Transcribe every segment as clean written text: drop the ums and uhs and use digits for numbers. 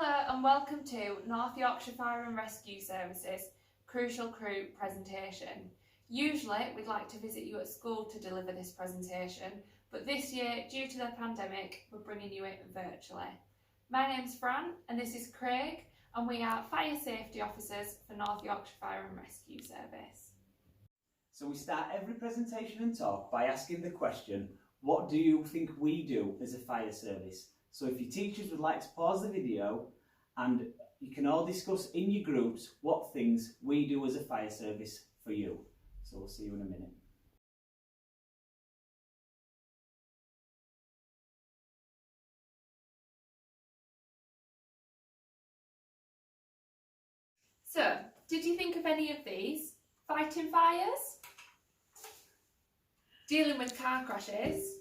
Hello and welcome to North Yorkshire Fire and Rescue Services Crucial Crew presentation. Usually we'd like to visit you at school to deliver this presentation, but this year, due to the pandemic, we're bringing you it virtually. My name's Fran and this is Craig, and we are Fire Safety Officers for North Yorkshire Fire and Rescue Service. So we start every presentation and talk by asking the question, what do you think we do as a fire service? So if your teachers would like to pause the video and you can all discuss in your groups what things we do as a fire service for you. So we'll see you in a minute. So, did you think of any of these? Fighting fires? Dealing with car crashes?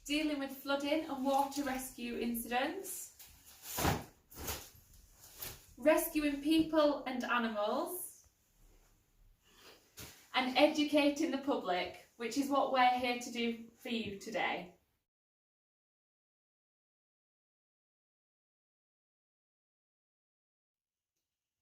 Dealing with flooding and water rescue incidents? Rescuing people and animals? And educating the public, which is what we're here to do for you today.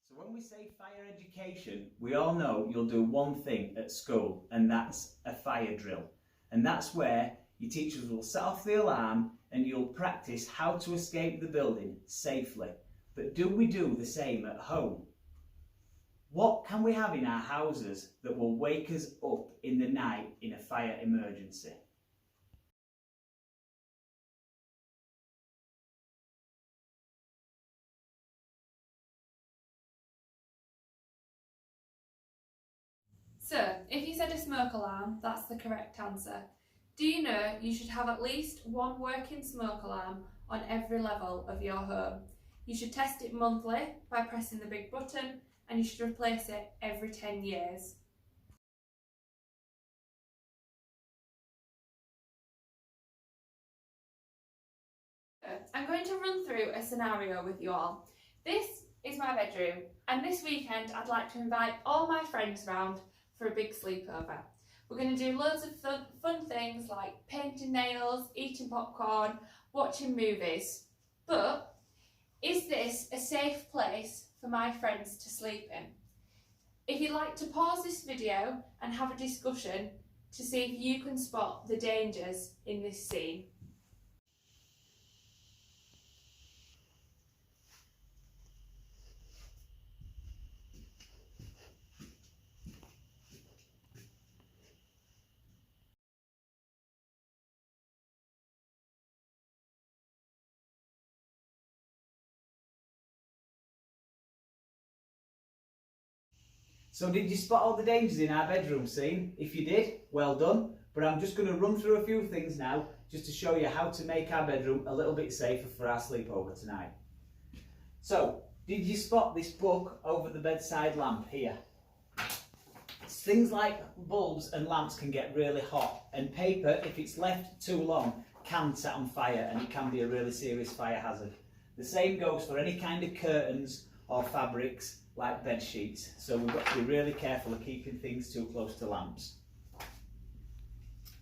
So when we say fire education, we all know you'll do one thing at school, and that's a fire drill. And that's where your teachers will set off the alarm and you'll practice how to escape the building safely. But do we do the same at home? What can we have in our houses that will wake us up in the night in a fire emergency? So, if you said a smoke alarm, that's the correct answer. Do you know you should have at least one working smoke alarm on every level of your home? You should test it monthly by pressing the big button, and you should replace it every 10 years. I'm going to run through a scenario with you all. This is my bedroom, and this weekend I'd like to invite all my friends round for a big sleepover. We're going to do loads of fun things like painting nails, eating popcorn, watching movies. But is this a safe place for my friends to sleep in? If you'd like to pause this video and have a discussion to see if you can spot the dangers in this scene. So did you spot all the dangers in our bedroom scene? If you did, well done. But I'm just going to run through a few things now just to show you how to make our bedroom a little bit safer for our sleepover tonight. So, did you spot this book over the bedside lamp here? Things like bulbs and lamps can get really hot, and paper, if it's left too long, can set on fire and it can be a really serious fire hazard. The same goes for any kind of curtains or fabrics like bed sheets, so we've got to be really careful of keeping things too close to lamps.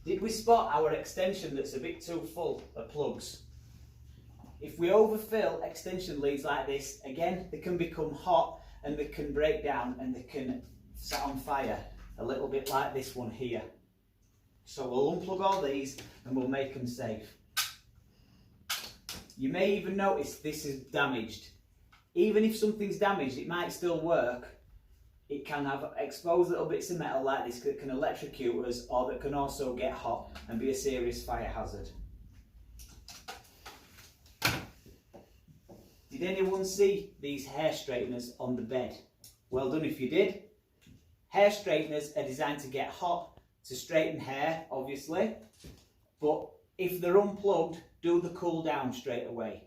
Did we spot our extension that's a bit too full of plugs? If we overfill extension leads like this, again, they can become hot and they can break down and they can set on fire, a little bit like this one here. So we'll unplug all these and we'll make them safe. You may even notice this is damaged. Even if something's damaged, it might still work. It can have exposed little bits of metal like this that can electrocute us, or that can also get hot and be a serious fire hazard. Did anyone see these hair straighteners on the bed? Well done if you did. Hair straighteners are designed to get hot, to straighten hair, obviously, but if they're unplugged, do the cool down straight away.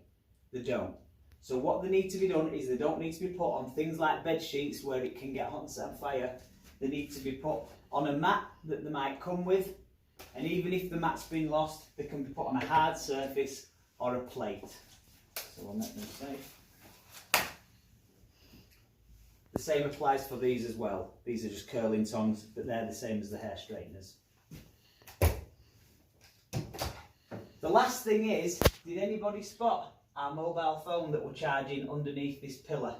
They don't. So what they need to be done is they don't need to be put on things like bed sheets where it can get hot and set on fire. They need to be put on a mat that they might come with, and even if the mat's been lost, they can be put on a hard surface or a plate. So we'll make them safe. The same applies for these as well. These are just curling tongs, but they're the same as the hair straighteners. The last thing is, did anybody spot our mobile phone that we're charging underneath this pillar.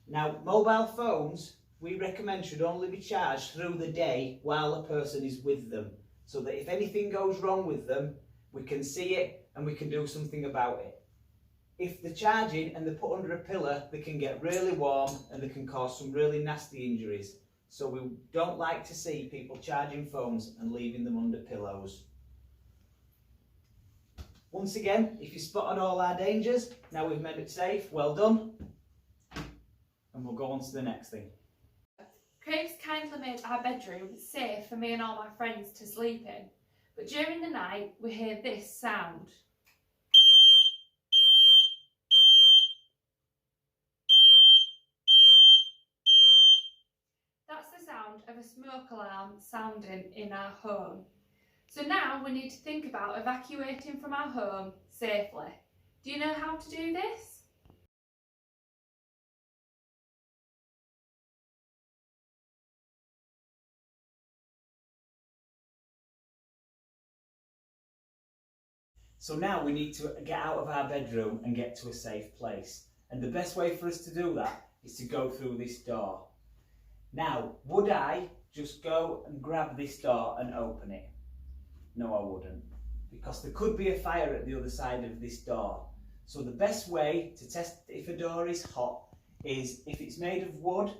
Now, mobile phones, we recommend should only be charged through the day while a person is with them, so that if anything goes wrong with them, we can see it and we can do something about it. If they're charging and they're put under a pillar, they can get really warm and they can cause some really nasty injuries. So we don't like to see people charging phones and leaving them under pillows. Once again, if you spotted all our dangers, now we've made it safe, well done. And we'll go on to the next thing. Craig's kindly made our bedroom safe for me and all my friends to sleep in, but during the night we hear this sound. That's the sound of a smoke alarm sounding in our home. So now we need to think about evacuating from our home safely. Do you know how to do this? So now we need to get out of our bedroom and get to a safe place. And the best way for us to do that is to go through this door. Now, would I just go and grab this door and open it? No, I wouldn't, because there could be a fire at the other side of this door. So the best way to test if a door is hot is, if it's made of wood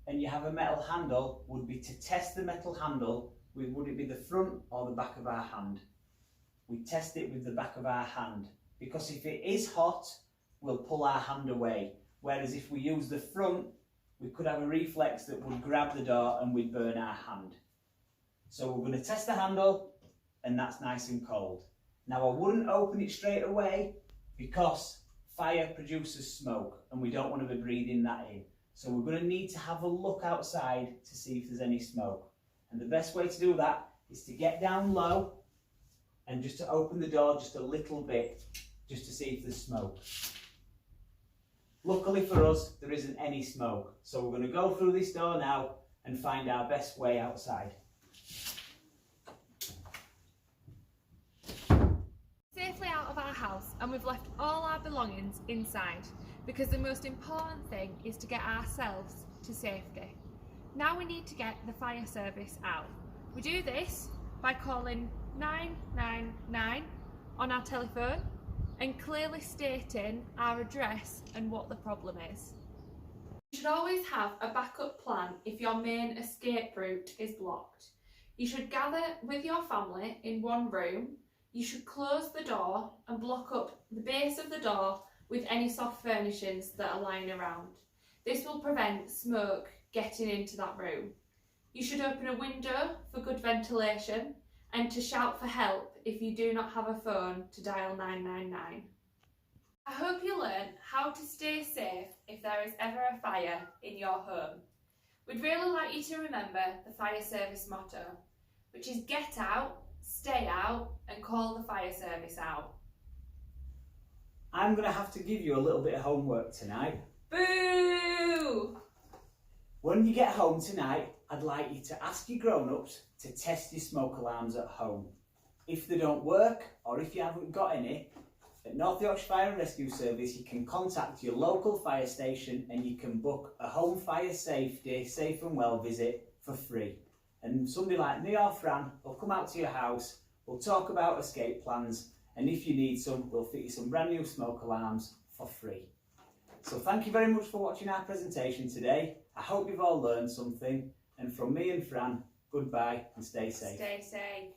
and you have a metal handle, would be to test the metal handle with, would it be the front or the back of our hand? We test it with the back of our hand, because if it is hot, we'll pull our hand away. Whereas if we use the front, we could have a reflex that would grab the door and we'd burn our hand. So we're going to test the handle, and that's nice and cold. Now, I wouldn't open it straight away because fire produces smoke and we don't want to be breathing that in. So we're going to need to have a look outside to see if there's any smoke. And the best way to do that is to get down low and just to open the door just a little bit, just to see if there's smoke. Luckily for us, there isn't any smoke. So we're going to go through this door now and find our best way outside. Safely out of our house, and we've left all our belongings inside, because the most important thing is to get ourselves to safety. Now we need to get the fire service out. We do this by calling 999 on our telephone and clearly stating our address and what the problem is. You should always have a backup plan if your main escape route is blocked. You should gather with your family in one room. You should close the door and block up the base of the door with any soft furnishings that are lying around. This will prevent smoke getting into that room. You should open a window for good ventilation and to shout for help if you do not have a phone to dial 999. I hope you learn how to stay safe if there is ever a fire in your home. We'd really like you to remember the fire service motto, which is get out, stay out, and call the fire service out. I'm going to have to give you a little bit of homework tonight. Boo! When you get home tonight, I'd like you to ask your grown-ups to test your smoke alarms at home. If they don't work, or if you haven't got any, at North Yorkshire Fire and Rescue Service you can contact your local fire station and you can book a home fire safety, safe and well visit for free. And somebody like me or Fran will come out to your house, we'll talk about escape plans, and if you need some, we'll fit you some brand new smoke alarms for free. So thank you very much for watching our presentation today. I hope you've all learned something, and from me and Fran, goodbye and stay safe. Stay safe.